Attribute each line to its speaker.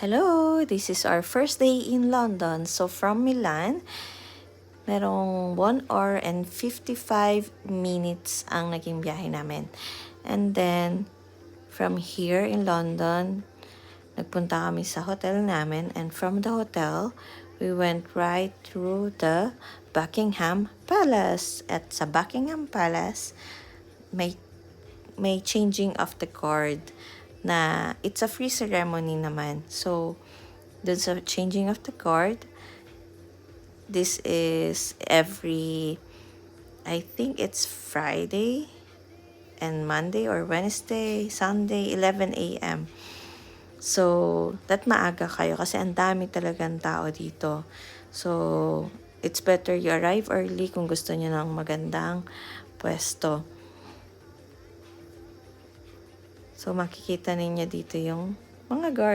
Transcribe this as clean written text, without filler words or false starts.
Speaker 1: Hello! This is our first day in London. So from Milan, merong 1 hour and 55 minutes ang naging biyahe namin. And then, from here in London, nagpunta kami sa hotel namin. And from the hotel, we went right through the Buckingham Palace. At sa Buckingham Palace, may changing of the guard na it's a free ceremony naman. So, dun sa changing of the guard, this is every, I think it's Friday and Monday or Wednesday, Sunday, 11 a.m. So, that maaga kayo kasi ang dami talagang tao dito. So, it's better you arrive early kung gusto niyo ng magandang pwesto. So, makikita ninyo dito yung mga guard.